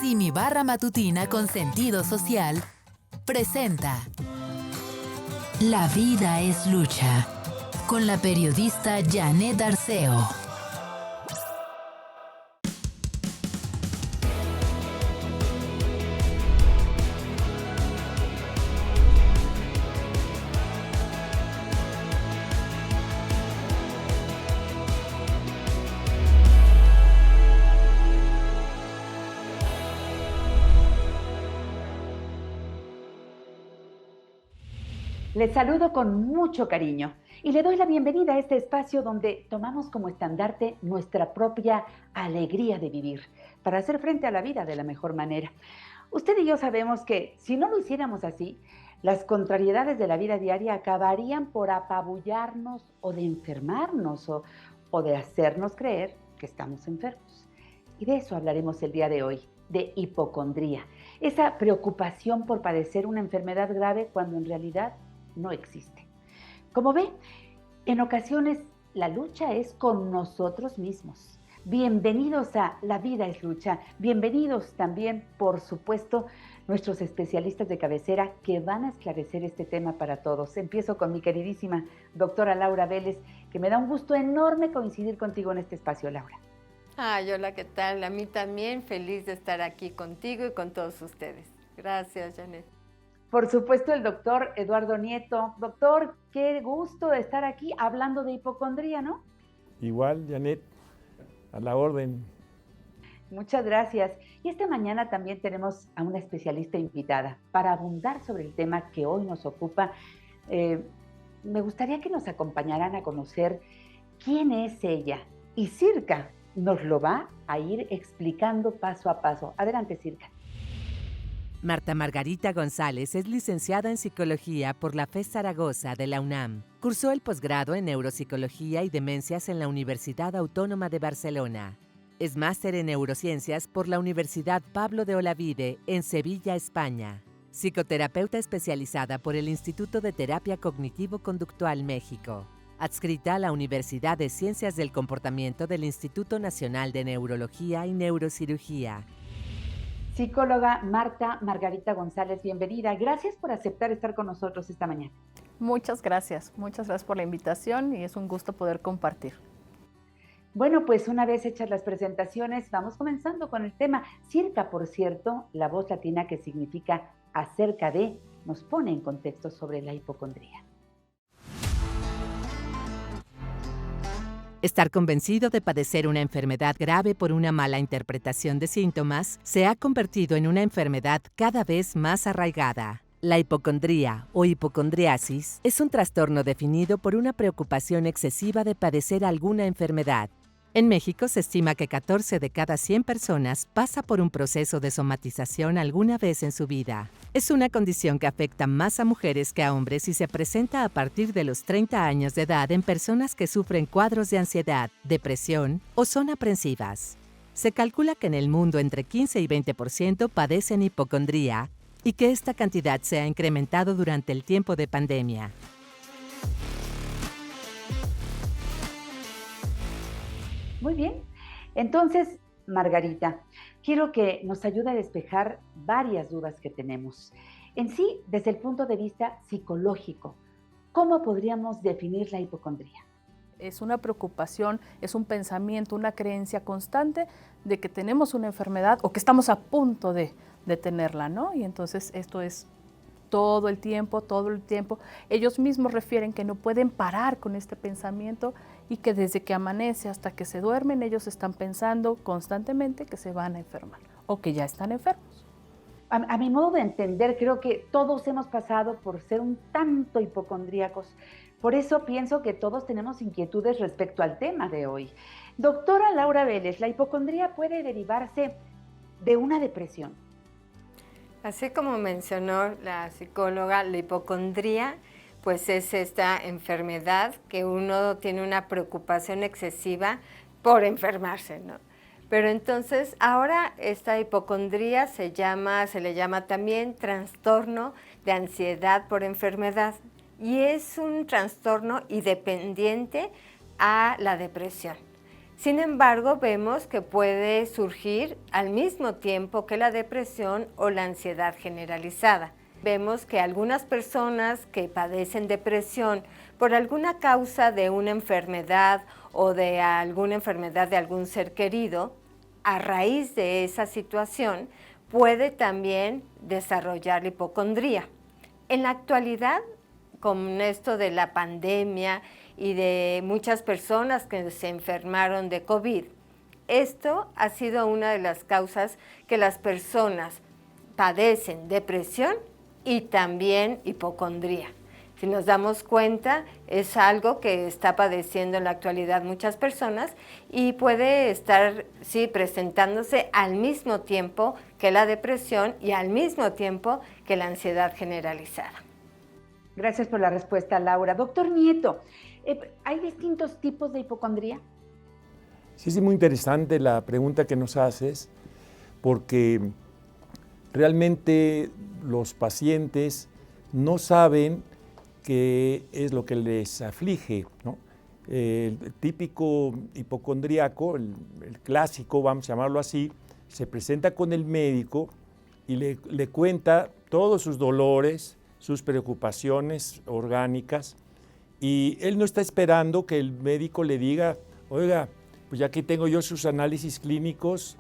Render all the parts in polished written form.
Simi Barra Matutina con Sentido Social presenta La vida es lucha, con la periodista Janet Arceo. Les saludo con mucho cariño y le doy la bienvenida a este espacio donde tomamos como estandarte nuestra propia alegría de vivir para hacer frente a la vida de la mejor manera. Usted y yo sabemos que si no lo hiciéramos así, las contrariedades de la vida diaria acabarían por apabullarnos o de enfermarnos o de hacernos creer que estamos enfermos. Y de eso hablaremos el día de hoy, de hipocondría, esa preocupación por padecer una enfermedad grave cuando en realidad no existe. Como ve, en ocasiones la lucha es con nosotros mismos. Bienvenidos a La Vida es Lucha. Bienvenidos también, por supuesto, nuestros especialistas de cabecera que van a esclarecer este tema para todos. Empiezo con mi queridísima doctora Laura Vélez, que me da un gusto enorme coincidir contigo en este espacio, Laura. Ay, hola, ¿qué tal? A mí también, feliz de estar aquí contigo y con todos ustedes. Gracias, Janet. Por supuesto, el doctor Eduardo Nieto. Doctor, qué gusto de estar aquí hablando de hipocondría, ¿no? Igual, Janet, a la orden. Muchas gracias. Y esta mañana también tenemos a una especialista invitada para abundar sobre el tema que hoy nos ocupa. Me gustaría que nos acompañaran a conocer quién es ella. Y Circa nos lo va a ir explicando paso a paso. Adelante, Circa. Marta Margarita González es licenciada en Psicología por la FES Zaragoza de la UNAM. Cursó el posgrado en Neuropsicología y Demencias en la Universidad Autónoma de Barcelona. Es máster en Neurociencias por la Universidad Pablo de Olavide en Sevilla, España. Psicoterapeuta especializada por el Instituto de Terapia Cognitivo-Conductual México. Adscrita a la Universidad de Ciencias del Comportamiento del Instituto Nacional de Neurología y Neurocirugía. Psicóloga Marta Margarita González, bienvenida. Gracias por aceptar estar con nosotros esta mañana. Muchas gracias por la invitación y es un gusto poder compartir. Bueno, pues una vez hechas las presentaciones, vamos comenzando con el tema. Circa, por cierto, la voz latina que significa acerca de, nos pone en contexto sobre la hipocondría. Estar convencido de padecer una enfermedad grave por una mala interpretación de síntomas se ha convertido en una enfermedad cada vez más arraigada. La hipocondría o hipocondriasis es un trastorno definido por una preocupación excesiva de padecer alguna enfermedad. En México se estima que 14 de cada 100 personas pasa por un proceso de somatización alguna vez en su vida. Es una condición que afecta más a mujeres que a hombres y se presenta a partir de los 30 años de edad en personas que sufren cuadros de ansiedad, depresión o son aprensivas. Se calcula que en el mundo entre 15 y 20% padecen hipocondría y que esta cantidad se ha incrementado durante el tiempo de pandemia. Muy bien. Entonces, Margarita, quiero que nos ayude a despejar varias dudas que tenemos. En sí, desde el punto de vista psicológico, ¿cómo podríamos definir la hipocondría? Es una preocupación, es un pensamiento, una creencia constante de que tenemos una enfermedad o que estamos a punto de tenerla, ¿no? Y entonces esto es todo el tiempo. Ellos mismos refieren que no pueden parar con este pensamiento y que desde que amanece hasta que se duermen, ellos están pensando constantemente que se van a enfermar o que ya están enfermos. A mi modo de entender, creo que todos hemos pasado por ser un tanto hipocondríacos. Por eso pienso que todos tenemos inquietudes respecto al tema de hoy. Doctora Laura Vélez, ¿la hipocondría puede derivarse de una depresión? Así como mencionó la psicóloga, la hipocondría pues es esta enfermedad que uno tiene una preocupación excesiva por enfermarse, ¿no? Pero entonces ahora esta hipocondría se le llama también trastorno de ansiedad por enfermedad y es un trastorno independiente a la depresión. Sin embargo, vemos que puede surgir al mismo tiempo que la depresión o la ansiedad generalizada. Vemos que algunas personas que padecen depresión por alguna causa de una enfermedad o de alguna enfermedad de algún ser querido, a raíz de esa situación, puede también desarrollar la hipocondría. En la actualidad, con esto de la pandemia y de muchas personas que se enfermaron de COVID, esto ha sido una de las causas que las personas padecen depresión y también hipocondría. Si nos damos cuenta, es algo que está padeciendo en la actualidad muchas personas y puede estar, sí, presentándose al mismo tiempo que la depresión y al mismo tiempo que la ansiedad generalizada. Gracias por la respuesta, Laura. Doctor Nieto, ¿hay distintos tipos de hipocondría? Sí, es muy interesante la pregunta que nos haces, porque realmente los pacientes no saben qué es lo que les aflige, ¿no? El típico hipocondríaco, el clásico, vamos a llamarlo así, se presenta con el médico y le cuenta todos sus dolores, sus preocupaciones orgánicas, y él no está esperando que el médico le diga, oiga, pues ya aquí tengo yo sus análisis clínicos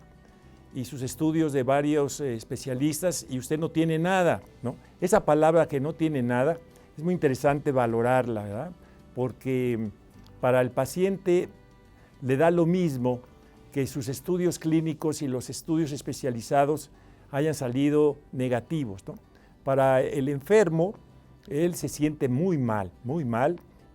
y sus estudios de varios especialistas y usted no tiene nada, ¿no? Esa palabra que no tiene nada es muy interesante valorarla, ¿verdad? Porque para el paciente le da lo mismo que sus estudios clínicos y los estudios especializados hayan salido negativos, ¿no? Para el enfermo, él se siente muy mal,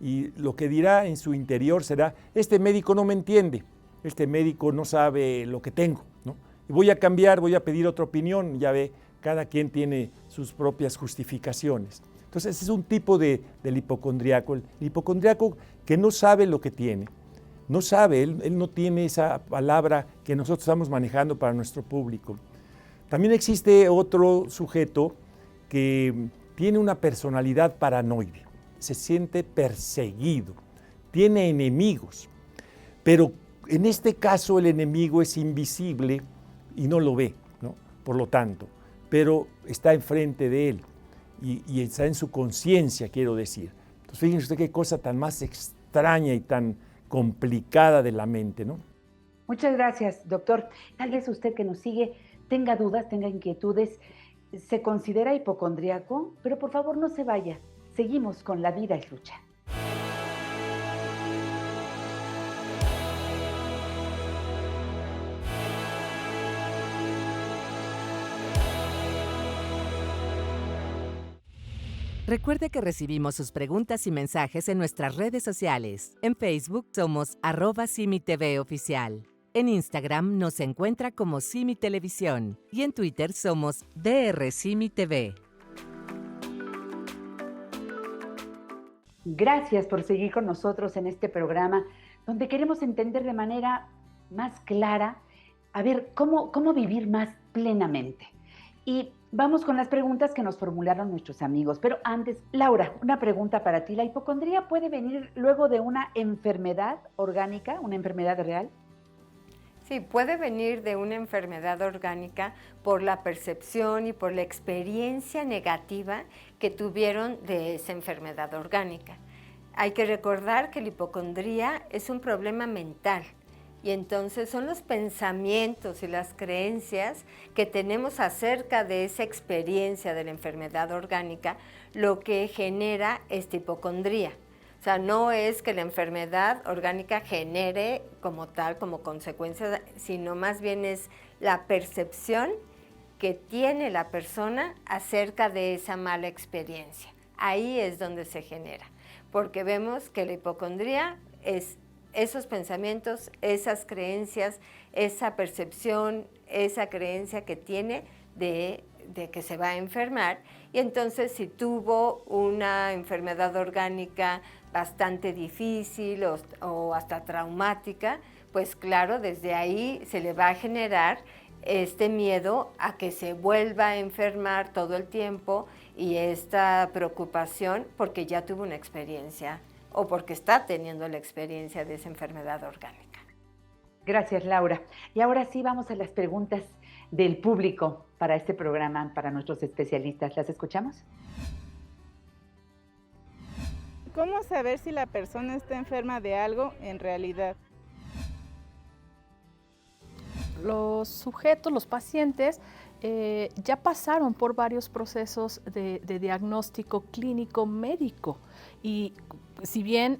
y lo que dirá en su interior será, este médico no me entiende, este médico no sabe lo que tengo, ¿no? Y voy a cambiar, voy a pedir otra opinión, ya ve, cada quien tiene sus propias justificaciones. Entonces, ese es un tipo del hipocondriaco, el hipocondriaco que no sabe lo que tiene, no sabe, él no tiene esa palabra que nosotros estamos manejando para nuestro público. También existe otro sujeto que tiene una personalidad paranoide, se siente perseguido, tiene enemigos, pero en este caso el enemigo es invisible y no lo ve, ¿no? Por lo tanto, pero está enfrente de él y está en su conciencia, quiero decir. Entonces, fíjense usted qué cosa tan más extraña y tan complicada de la mente, ¿no? Muchas gracias, doctor. Tal vez usted que nos sigue tenga dudas, tenga inquietudes. ¿Se considera hipocondríaco? Pero por favor no se vaya. Seguimos con La Vida es Lucha. Recuerde que recibimos sus preguntas y mensajes en nuestras redes sociales. En Facebook somos @SimiTV Oficial. En Instagram nos encuentra como Simi Televisión y en Twitter somos DRSimiTV. Gracias por seguir con nosotros en este programa donde queremos entender de manera más clara, a ver, cómo vivir más plenamente. Y vamos con las preguntas que nos formularon nuestros amigos. Pero antes, Laura, una pregunta para ti. ¿La hipocondría puede venir luego de una enfermedad orgánica, una enfermedad real? Sí, puede venir de una enfermedad orgánica por la percepción y por la experiencia negativa que tuvieron de esa enfermedad orgánica. Hay que recordar que la hipocondría es un problema mental y entonces son los pensamientos y las creencias que tenemos acerca de esa experiencia de la enfermedad orgánica lo que genera esta hipocondría. O sea, no es que la enfermedad orgánica genere como tal, como consecuencia, sino más bien es la percepción que tiene la persona acerca de esa mala experiencia. Ahí es donde se genera, porque vemos que la hipocondría es esos pensamientos, esas creencias, esa percepción, esa creencia que tiene de que se va a enfermar. Y entonces si tuvo una enfermedad orgánica bastante difícil o hasta traumática, pues claro, desde ahí se le va a generar este miedo a que se vuelva a enfermar todo el tiempo y esta preocupación porque ya tuvo una experiencia o porque está teniendo la experiencia de esa enfermedad orgánica. Gracias, Laura. Y ahora sí vamos a las preguntas del público para este programa, para nuestros especialistas. ¿Las escuchamos? ¿Cómo saber si la persona está enferma de algo en realidad? Los sujetos, los pacientes, ya pasaron por varios procesos de diagnóstico clínico médico y si bien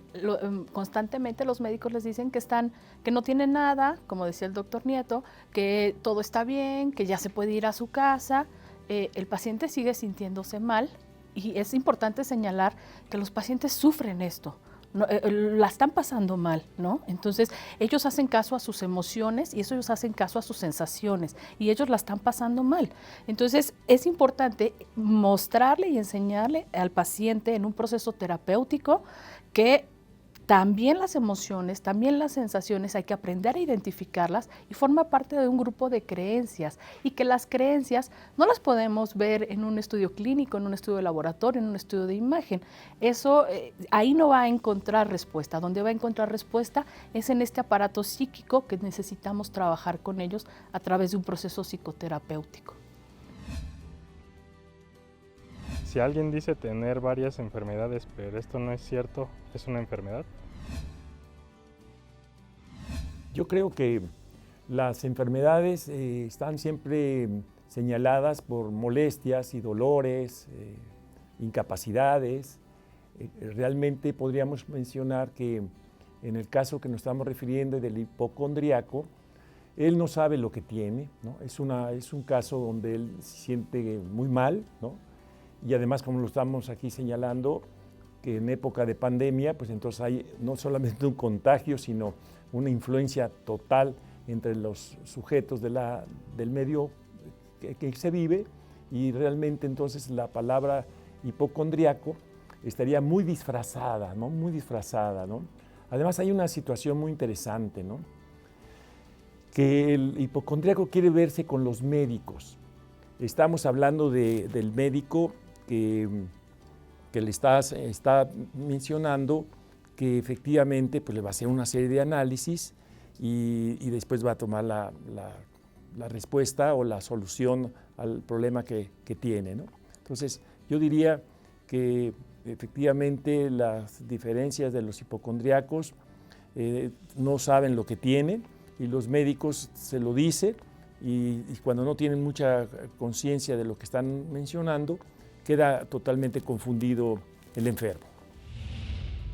constantemente los médicos les dicen que no tienen nada, como decía el doctor Nieto, que todo está bien, que ya se puede ir a su casa, el paciente sigue sintiéndose mal y es importante señalar que los pacientes sufren esto. No, la están pasando mal, ¿no? Entonces, ellos hacen caso a sus emociones y ellos hacen caso a sus sensaciones y ellos la están pasando mal. Entonces, es importante mostrarle y enseñarle al paciente en un proceso terapéutico que también las emociones, también las sensaciones hay que aprender a identificarlas y forma parte de un grupo de creencias y que las creencias no las podemos ver en un estudio clínico, en un estudio de laboratorio, en un estudio de imagen. Eso ahí no va a encontrar respuesta. Donde va a encontrar respuesta es en este aparato psíquico que necesitamos trabajar con ellos a través de un proceso psicoterapéutico. Si alguien dice tener varias enfermedades, pero esto no es cierto, ¿es una enfermedad? Yo creo que las enfermedades están siempre señaladas por molestias y dolores, incapacidades. Realmente podríamos mencionar que en el caso que nos estamos refiriendo del hipocondríaco, él no sabe lo que tiene, ¿no? Es un caso donde él se siente muy mal, ¿no? Y además, como lo estamos aquí señalando, que en época de pandemia, pues entonces hay no solamente un contagio, sino una influencia total entre los sujetos del medio que se vive y realmente entonces la palabra hipocondríaco estaría muy disfrazada, ¿no? Muy disfrazada, ¿no? Además hay una situación muy interesante, ¿no? Que el hipocondríaco quiere verse con los médicos. Estamos hablando del médico que le está mencionando que efectivamente pues, le va a hacer una serie de análisis y después va a tomar la respuesta o la solución al problema que tiene, ¿no? Entonces, yo diría que efectivamente las diferencias de los hipocondríacos no saben lo que tienen y los médicos se lo dicen y cuando no tienen mucha conciencia de lo que están mencionando, queda totalmente confundido el enfermo.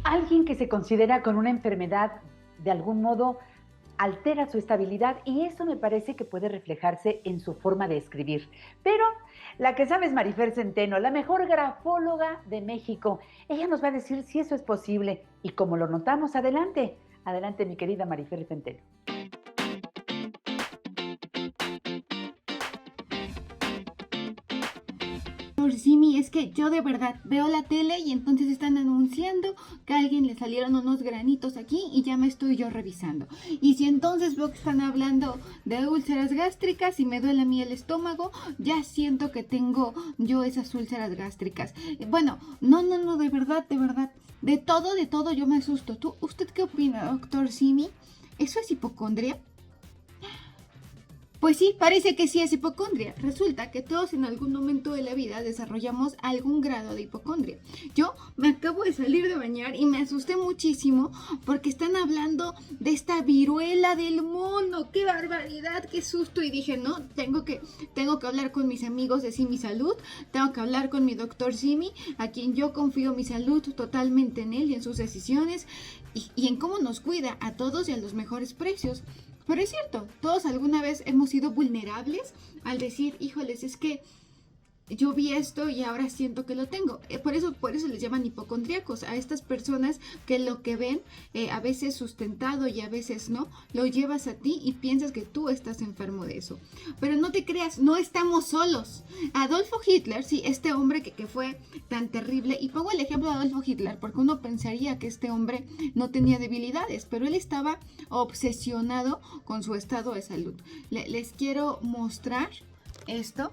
Alguien que se considera con una enfermedad, de algún modo, altera su estabilidad y eso me parece que puede reflejarse en su forma de escribir. Pero la que sabe es Marifer Centeno, la mejor grafóloga de México. Ella nos va a decir si eso es posible y como lo notamos, adelante. Adelante, mi querida Marifer Centeno. Simi, es que yo de verdad veo la tele y entonces están anunciando que a alguien le salieron unos granitos aquí y ya me estoy yo revisando. Y si entonces veo que están hablando de úlceras gástricas y me duele a mí el estómago, ya siento que tengo yo esas úlceras gástricas. Bueno, no, de verdad, de todo yo me asusto. ¿Usted qué opina, doctor Simi? ¿Eso es hipocondria? Pues sí, parece que sí es hipocondria. Resulta que todos en algún momento de la vida desarrollamos algún grado de hipocondria. Yo me acabo de salir de bañar y me asusté muchísimo porque están hablando de esta viruela del mono. ¡Qué barbaridad! ¡Qué susto! Y dije, no, tengo que hablar con mis amigos de Simi Salud, tengo que hablar con mi doctor Simi, a quien yo confío mi salud totalmente en él y en sus decisiones y en cómo nos cuida a todos y a los mejores precios. Pero es cierto, todos alguna vez hemos sido vulnerables al decir, híjoles, es que yo vi esto y ahora siento que lo tengo. Por eso les llaman hipocondríacos a estas personas que lo que ven, a veces sustentado y a veces no, lo llevas a ti y piensas que tú estás enfermo de eso. Pero no te creas, no estamos solos. Adolfo Hitler, sí, este hombre que fue tan terrible, y pongo el ejemplo de Adolfo Hitler porque uno pensaría que este hombre no tenía debilidades, pero él estaba obsesionado con su estado de salud. Les quiero mostrar esto.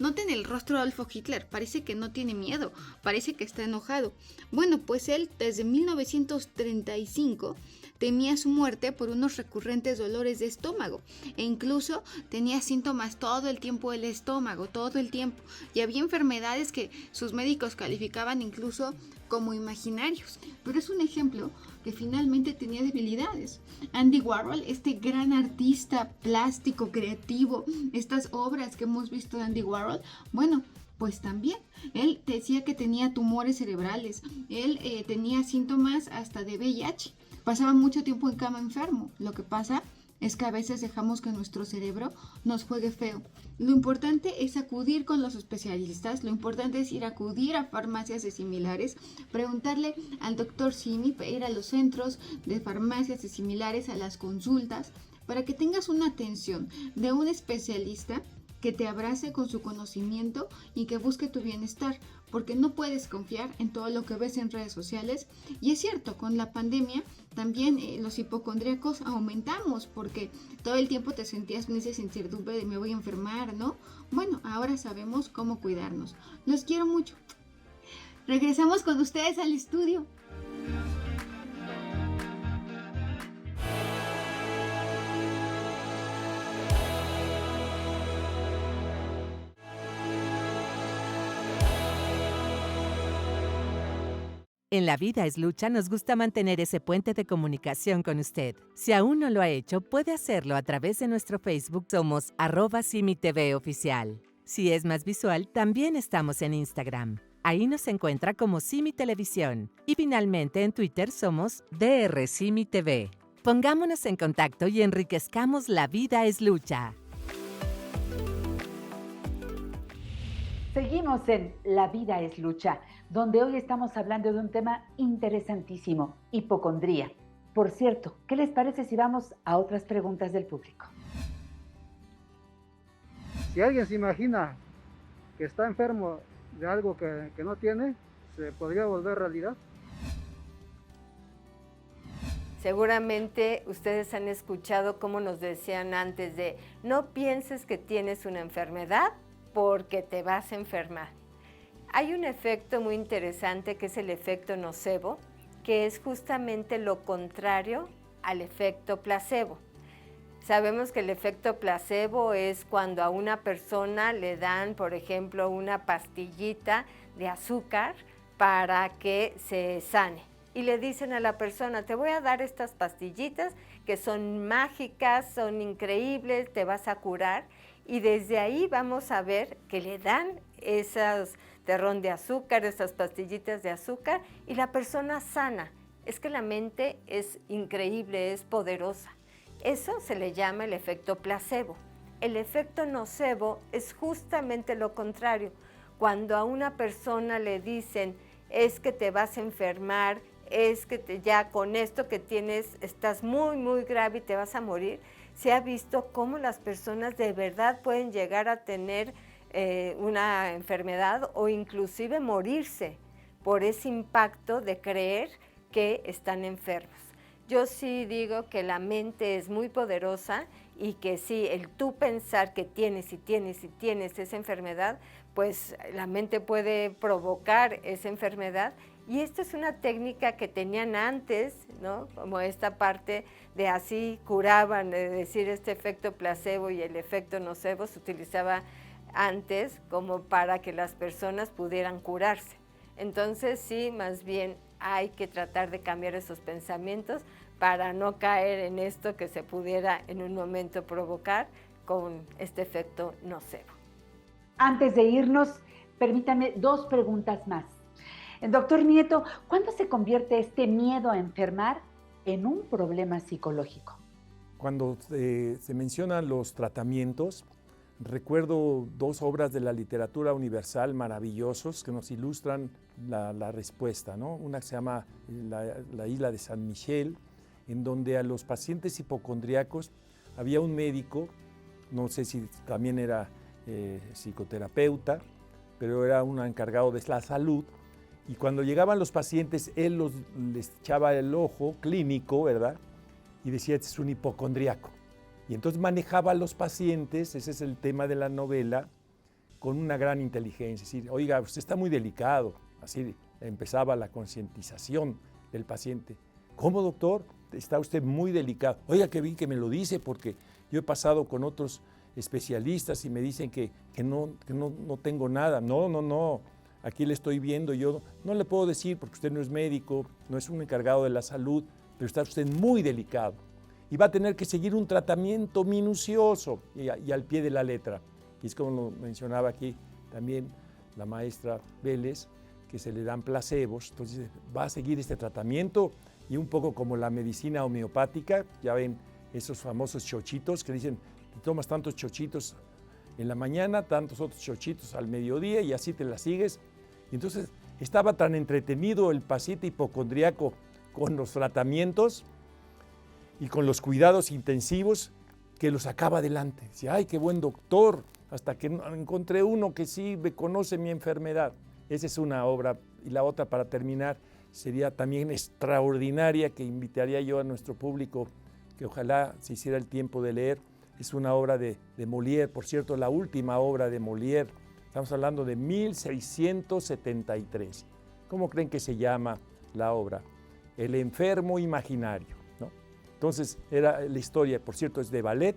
Noten el rostro de Adolfo Hitler, parece que no tiene miedo, parece que está enojado. Bueno, pues él desde 1935 temía su muerte por unos recurrentes dolores de estómago e incluso tenía síntomas todo el tiempo del estómago, todo el tiempo. Y había enfermedades que sus médicos calificaban incluso como imaginarios. Pero es un ejemplo que finalmente tenía debilidades. Andy Warhol, este gran artista plástico, creativo, estas obras que hemos visto de Andy Warhol, bueno, pues también, él decía que tenía tumores cerebrales, él tenía síntomas hasta de VIH, pasaba mucho tiempo en cama enfermo. Lo que pasa es que a veces dejamos que nuestro cerebro nos juegue feo. Lo importante es acudir con los especialistas, lo importante es acudir a farmacias de similares, preguntarle al doctor Simi, ir a los centros de farmacias de similares, a las consultas, para que tengas una atención de un especialista que te abrace con su conocimiento y que busque tu bienestar, porque no puedes confiar en todo lo que ves en redes sociales. Y es cierto, con la pandemia también los hipocondríacos aumentamos, porque todo el tiempo te sentías con esa incertidumbre de me voy a enfermar, ¿no? Bueno, ahora sabemos cómo cuidarnos. Los quiero mucho. Regresamos con ustedes al estudio. En La Vida es Lucha nos gusta mantener ese puente de comunicación con usted. Si aún no lo ha hecho, puede hacerlo a través de nuestro Facebook. Somos @SimiTV Oficial. Si es más visual, también estamos en Instagram. Ahí nos encuentra como Simi Televisión. Y finalmente en Twitter somos DRSimiTV. Pongámonos en contacto y enriquezcamos La Vida es Lucha. Seguimos en La Vida es Lucha, donde hoy estamos hablando de un tema interesantísimo, hipocondría. Por cierto, ¿qué les parece si vamos a otras preguntas del público? Si alguien se imagina que está enfermo de algo que no tiene, ¿se podría volver realidad? Seguramente ustedes han escuchado cómo nos decían antes de no pienses que tienes una enfermedad porque te vas a enfermar. Hay un efecto muy interesante que es el efecto nocebo, que es justamente lo contrario al efecto placebo. Sabemos que el efecto placebo es cuando a una persona le dan, por ejemplo, una pastillita de azúcar para que se sane. Y le dicen a la persona, te voy a dar estas pastillitas que son mágicas, son increíbles, te vas a curar. Y desde ahí vamos a ver que le dan esos terrón de azúcar, esas pastillitas de azúcar, y la persona sana. Es que la mente es increíble, es poderosa. Eso se le llama el efecto placebo. El efecto nocebo es justamente lo contrario. Cuando a una persona le dicen, es que te vas a enfermar, es que ya con esto que tienes estás muy, muy grave y te vas a morir, se ha visto cómo las personas de verdad pueden llegar a tener una enfermedad o inclusive morirse por ese impacto de creer que están enfermos. Yo sí digo que la mente es muy poderosa y que sí, el tú pensar que tienes esa enfermedad, pues la mente puede provocar esa enfermedad. Y esto es una técnica que tenían antes, ¿no? Como esta parte de así curaban, de decir este efecto placebo y el efecto nocebo se utilizaba antes como para que las personas pudieran curarse. Entonces sí, más bien hay que tratar de cambiar esos pensamientos para no caer en esto que se pudiera en un momento provocar con este efecto nocebo. Antes de irnos, permítame 2 preguntas más. Doctor Nieto, ¿cuándo se convierte este miedo a enfermar en un problema psicológico? Cuando se mencionan los tratamientos, recuerdo 2 obras de la literatura universal maravillosos que nos ilustran la respuesta, ¿no? Una que se llama La isla de San Michel, en donde a los pacientes hipocondríacos había un médico, no sé si también era psicoterapeuta, pero era un encargado de la salud, y cuando llegaban los pacientes, él les echaba el ojo clínico, ¿verdad? Y decía, este es un hipocondríaco. Y entonces manejaba a los pacientes, ese es el tema de la novela, con una gran inteligencia. Es decir, oiga, usted está muy delicado. Así empezaba la concientización del paciente. ¿Cómo, doctor? está usted muy delicado. Oiga, qué bien que me lo dice, porque yo he pasado con otros especialistas y me dicen que no tengo nada. No, aquí le estoy viendo, yo no le puedo decir porque usted no es médico, no es un encargado de la salud, pero está usted muy delicado y va a tener que seguir un tratamiento minucioso y al pie de la letra. Y es como lo mencionaba aquí también la maestra Vélez, que se le dan placebos, entonces va a seguir este tratamiento y un poco como la medicina homeopática, ya ven esos famosos chochitos que dicen, te tomas tantos chochitos en la mañana, tantos otros chochitos al mediodía y así te la sigues. Y entonces estaba tan entretenido el paciente hipocondríaco con los tratamientos y con los cuidados intensivos que lo sacaba adelante. Decía, ay, qué buen doctor, hasta que encontré uno que sí me conoce mi enfermedad. Esa es una obra. Y la otra, para terminar, sería también extraordinaria, que invitaría yo a nuestro público, que ojalá se hiciera el tiempo de leer. Es una obra de Molière, por cierto, la última obra de Molière. Estamos hablando de 1673. ¿Cómo creen que se llama la obra? El enfermo imaginario, ¿no? Entonces, era la historia, por cierto, es de ballet,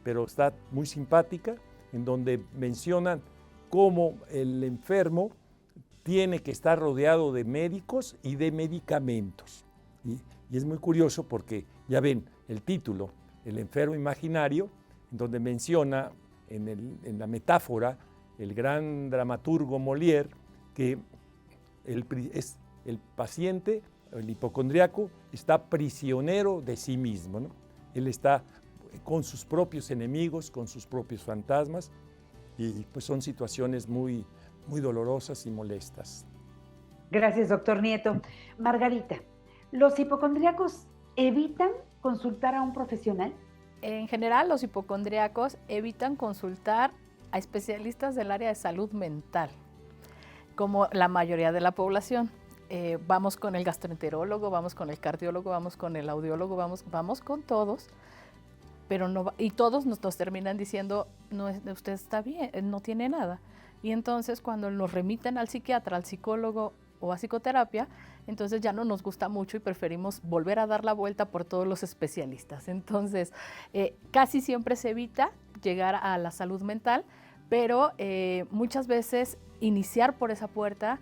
pero está muy simpática, en donde mencionan cómo el enfermo tiene que estar rodeado de médicos y de medicamentos. Y es muy curioso porque, ya ven, el título, El enfermo imaginario, en donde menciona en la metáfora el gran dramaturgo Molière que el paciente, el hipocondriaco, está prisionero de sí mismo, ¿no? Él está con sus propios enemigos, con sus propios fantasmas, y pues son situaciones muy, muy dolorosas y molestas. Gracias, doctor Nieto. Margarita, ¿los hipocondríacos evitan consultar a un profesional? En general, los hipocondríacos evitan consultar a especialistas del área de salud mental, como la mayoría de la población. Vamos con el gastroenterólogo, vamos con el cardiólogo, vamos con el audiólogo, vamos con todos, pero no, y todos nos terminan diciendo, no, usted está bien, no tiene nada. Y entonces cuando nos remiten al psiquiatra, al psicólogo o a psicoterapia, entonces ya no nos gusta mucho y preferimos volver a dar la vuelta por todos los especialistas. Entonces, casi siempre se evita llegar a la salud mental, pero muchas veces iniciar por esa puerta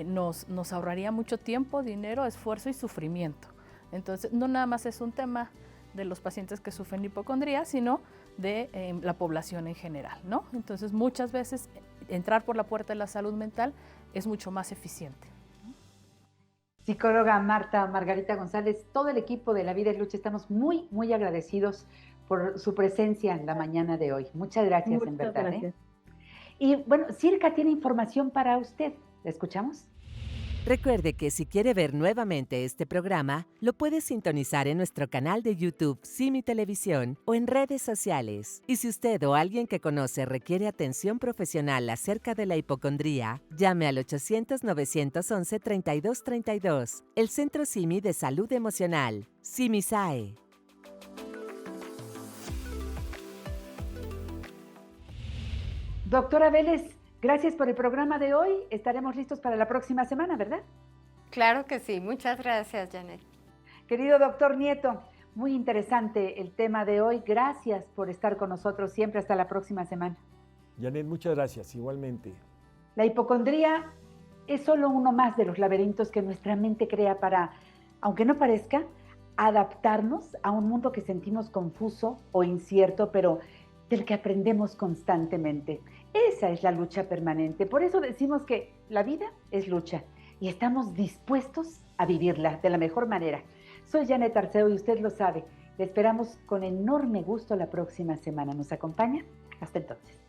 nos ahorraría mucho tiempo, dinero, esfuerzo y sufrimiento. Entonces, no nada más es un tema de los pacientes que sufren hipocondría, sino de la población en general, ¿no? Entonces, muchas veces entrar por la puerta de la salud mental es mucho más eficiente. Psicóloga Margarita González, todo el equipo de La Vida es Lucha, estamos muy, muy agradecidos por su presencia en la mañana de hoy. Muchas gracias, en verdad. Gracias. Y bueno, Circa tiene información para usted. ¿La escuchamos? Recuerde que si quiere ver nuevamente este programa, lo puede sintonizar en nuestro canal de YouTube Simi Televisión o en redes sociales. Y si usted o alguien que conoce requiere atención profesional acerca de la hipocondría, llame al 800-911-3232, el Centro Simi de Salud Emocional, Simisae. Doctora Vélez, gracias por el programa de hoy. Estaremos listos para la próxima semana, ¿verdad? Claro que sí. Muchas gracias, Janet. Querido doctor Nieto, muy interesante el tema de hoy. Gracias por estar con nosotros siempre. Hasta la próxima semana. Janet, muchas gracias. Igualmente. La hipocondría es solo uno más de los laberintos que nuestra mente crea para, aunque no parezca, adaptarnos a un mundo que sentimos confuso o incierto, pero del que aprendemos constantemente. Esa es la lucha permanente. Por eso decimos que la vida es lucha y estamos dispuestos a vivirla de la mejor manera. Soy Janet Arceo y usted lo sabe. Le esperamos con enorme gusto la próxima semana. ¿Nos acompaña? Hasta entonces.